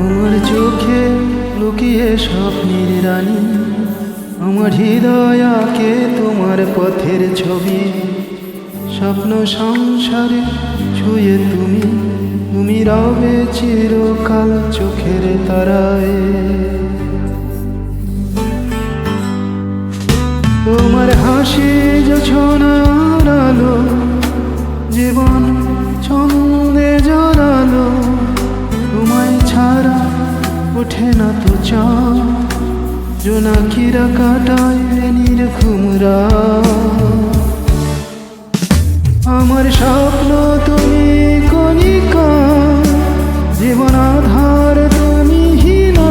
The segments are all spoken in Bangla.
আমার চোখে লুকিয়ে স্বপ্নের রানী, আমার হৃদয় আঁকে তোমার পথের ছবি। স্বপ্ন সংসারে ছুঁয়ে তুমি, তুমি রবে চিরকাল চোখের তারায়। তোমার হাসি জোছনার আলো, জীবন ছন্দে জড়ালো। তোমায় ছাড়া ওঠে না তো চাঁদ, জোনাকিরা কাটায় নির্ঘুম রাত। আমার স্বপ্ন তুমি কণিকা, জীবন আধার তুমি হীনা।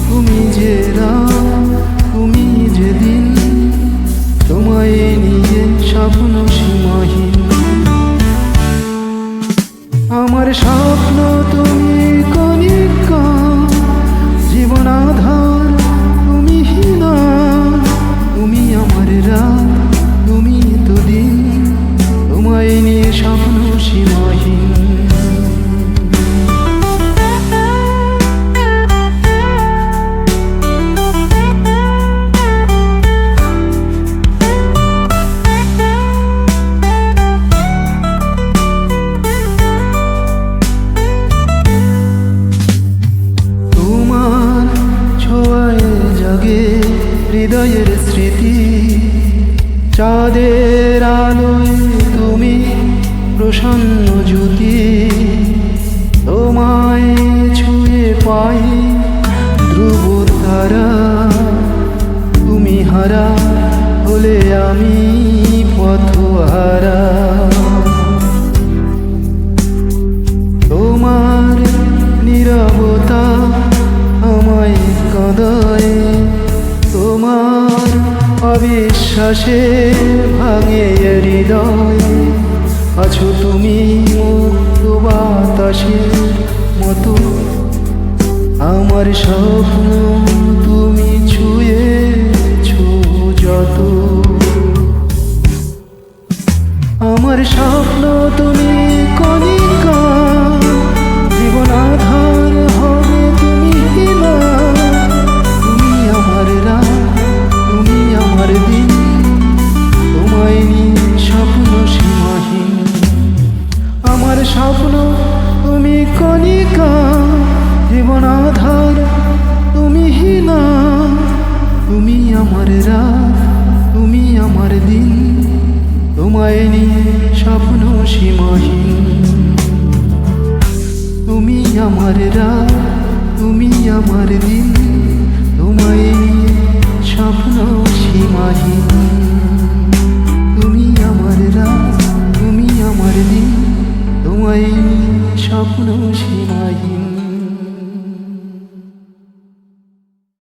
তুমি যে রাত, তুমি যে দিন, তোমায় নিয়ে স্বপ্ন সীমাহীন। আমার স্বপ্ন তুমি কণিকা, জীবন আধার তুমি হীনা। তুমি আমার রাত, তুমি তো দিন, তোমায় নিয়ে স্বপ্ন সীমাহীন। হৃদয়ের স্মৃতি, চাঁদের আলোয় তুমি প্রসন্ন জ্যোতি। তোমায় ছুঁয়ে পাই ধ্রুব তারা, তুমি হারা হলে আমি পথহারা। তোমার নীরবতা আমায় কাঁদায়, তোমার অবিশ্বাসে ভাঙে হৃদয়। আছো তুমি মুক্ত বাতাসের মতো, আমার স্বপ্ন তুমি ছুঁয়েছো যত। আমার স্বপ্ন তুমি কণিকা, জীবন আধার হবে তুমি হীনা। তুমি আমার রাত, তুমি আমার দিন, তোমায় নিয়ে স্বপ্ন সীমাহীন। আমার স্বপ্ন তুমি কণিকা, জীবন আধার তুমি হীনা। তুমি আমার রাত, তুমি আমার দিন, তোমায় নিয়ে স্বপ্ন সীমাহীন। তুমি আমার রাত, তুমি আমার দিন, তোমায় নিয়ে স্বপ্ন সীমাহীন। তুমি আমার রাত, তুমি আমার দিন, তোমায় নিয়ে স্বপ্ন সীমাহীন।